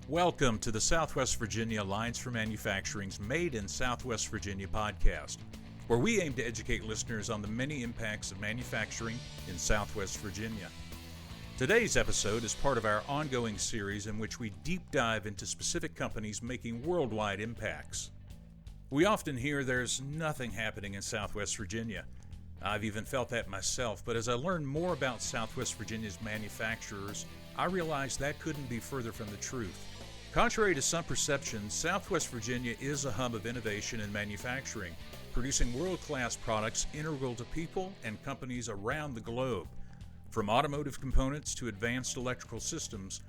Welcome to the Southwest Virginia Alliance for Manufacturing's Made in Southwest Virginia podcast, where we aim to educate listeners on the many impacts of manufacturing in Southwest Virginia. Today's episode is part of our ongoing series in which we deep dive into specific companies making worldwide impacts. We often hear there's nothing happening in Southwest Virginia. I've even felt that myself, but as I learned more about Southwest Virginia's manufacturers, I realized that couldn't be further from the truth. Contrary to some perceptions, Southwest Virginia is a hub of innovation and manufacturing, producing world-class products integral to people and companies around the globe. From automotive components to advanced electrical systems,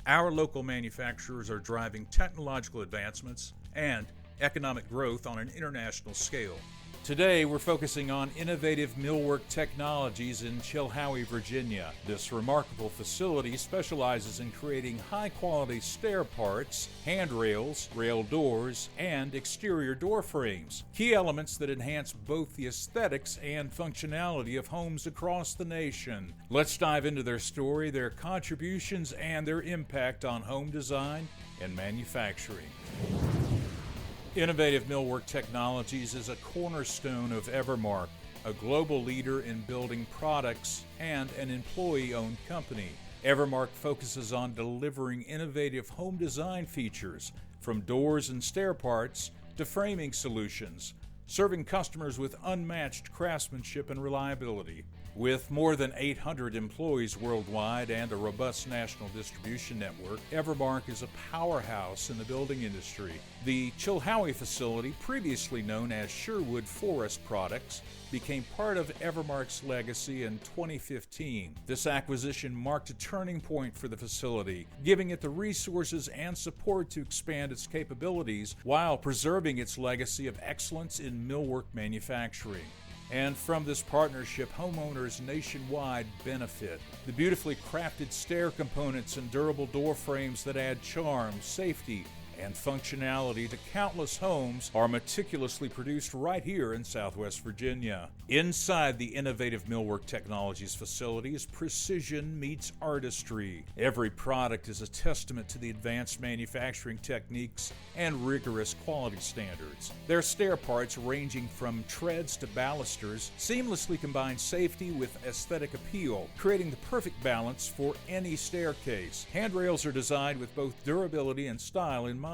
our local manufacturers are driving technological advancements and economic growth on an international scale. Today, we're focusing on Innovative Millwork Technologies in Chilhowie, Virginia. This remarkable facility specializes in creating high-quality stair parts, handrails, rail doors, and exterior door frames, key elements that enhance both the aesthetics and functionality of homes across the nation. Let's dive into their story, their contributions, and their impact on home design and manufacturing. Innovative Millwork Technologies is a cornerstone of Evermark, a global leader in building products and an employee-owned company. Evermark focuses on delivering innovative home design features, from doors and stair parts to framing solutions, serving customers with unmatched craftsmanship and reliability. With more than 800 employees worldwide and a robust national distribution network, Evermark is a powerhouse in the building industry. The Chilhowie facility, previously known as Sherwood Forest Products, became part of Evermark's legacy in 2015. This acquisition marked a turning point for the facility, giving it the resources and support to expand its capabilities while preserving its legacy of excellence in millwork manufacturing. And from this partnership, homeowners nationwide benefit. The beautifully crafted stair components and durable door frames that add charm, safety, and functionality to countless homes are meticulously produced right here in Southwest Virginia. Inside the Innovative Millwork Technologies facilities, precision meets artistry. Every product is a testament to the advanced manufacturing techniques and rigorous quality standards. Their stair parts, ranging from treads to balusters, seamlessly combine safety with aesthetic appeal, creating the perfect balance for any staircase. Handrails are designed with both durability and style in mind,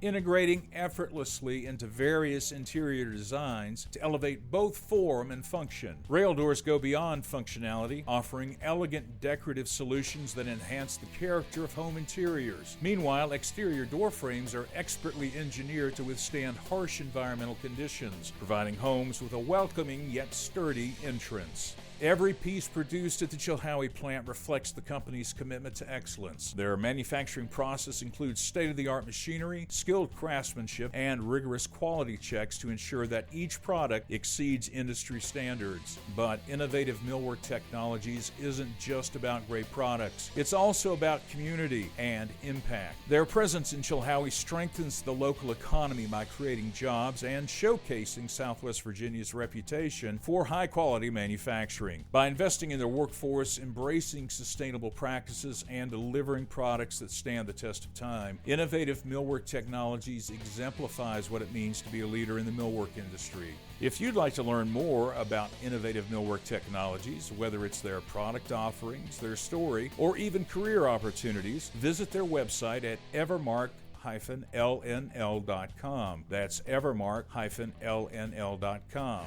integrating effortlessly into various interior designs to elevate both form and function. Rail doors go beyond functionality, offering elegant decorative solutions that enhance the character of home interiors. Meanwhile, exterior door frames are expertly engineered to withstand harsh environmental conditions, providing homes with a welcoming yet sturdy entrance. Every piece produced at the Chilhowie plant reflects the company's commitment to excellence. Their manufacturing process includes state-of-the-art machinery, skilled craftsmanship, and rigorous quality checks to ensure that each product exceeds industry standards. But Innovative Millwork Technologies isn't just about great products. It's also about community and impact. Their presence in Chilhowie strengthens the local economy by creating jobs and showcasing Southwest Virginia's reputation for high-quality manufacturing. By investing in their workforce, embracing sustainable practices, and delivering products that stand the test of time, Innovative Millwork Technologies exemplifies what it means to be a leader in the millwork industry. If you'd like to learn more about Innovative Millwork Technologies, whether it's their product offerings, their story, or even career opportunities, visit their website at evermark-lnl.com. That's evermark-lnl.com.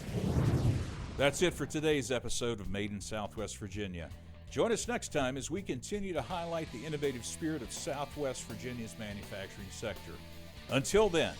That's it for today's episode of Made in Southwest Virginia. Join us next time as we continue to highlight the innovative spirit of Southwest Virginia's manufacturing sector. Until then.